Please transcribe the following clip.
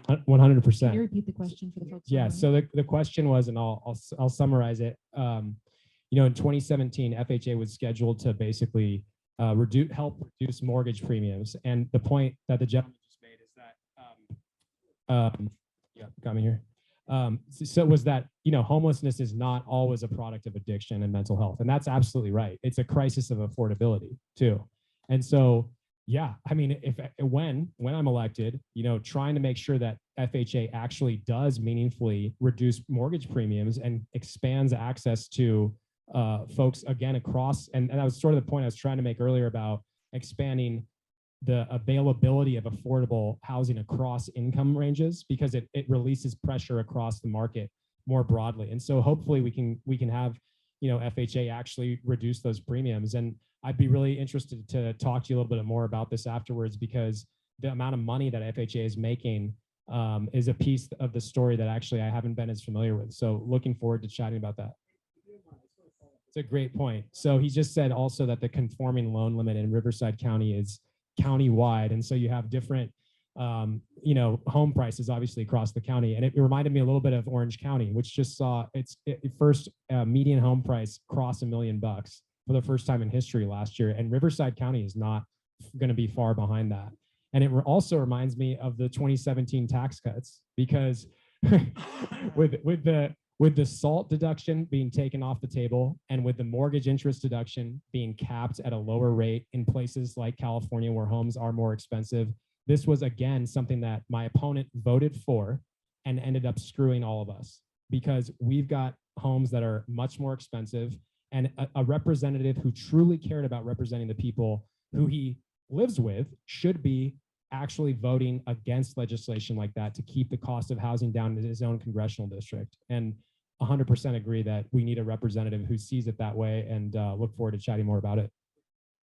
100%. Can you repeat the question for the folks? Yeah. So the question was, and I'll summarize it. You know, in 2017, FHA was scheduled to basically help reduce mortgage premiums. And the point that the gentleman just made is that, yeah, got me here. So it was that, you know, homelessness is not always a product of addiction and mental health. And that's absolutely right. It's a crisis of affordability too. And so, yeah, I mean, when I'm elected, you know, trying to make sure that FHA actually does meaningfully reduce mortgage premiums and expands access to folks again across, and that was sort of the point I was trying to make earlier about expanding the availability of affordable housing across income ranges, because it releases pressure across the market more broadly. And so hopefully we can have, you know, FHA actually reduce those premiums. And I'd be really interested to talk to you a little bit more about this afterwards, because the amount of money that FHA is making is a piece of the story that actually I haven't been as familiar with. So looking forward to chatting about that. It's a great point. So he just said also that the conforming loan limit in Riverside County is county-wide. And so you have different, you know, home prices obviously across the county. And it reminded me a little bit of Orange County, which just saw its first median home price cross $1 million for the first time in history last year. And Riverside County is not going to be far behind that. And it also reminds me of the 2017 tax cuts, because with the SALT deduction being taken off the table, and with the mortgage interest deduction being capped at a lower rate in places like California where homes are more expensive, this was again something that my opponent voted for and ended up screwing all of us, because we've got homes that are much more expensive, and a representative who truly cared about representing the people who he lives with should be actually voting against legislation like that to keep the cost of housing down in his own congressional district. And 100% agree that we need a representative who sees it that way, and look forward to chatting more about it.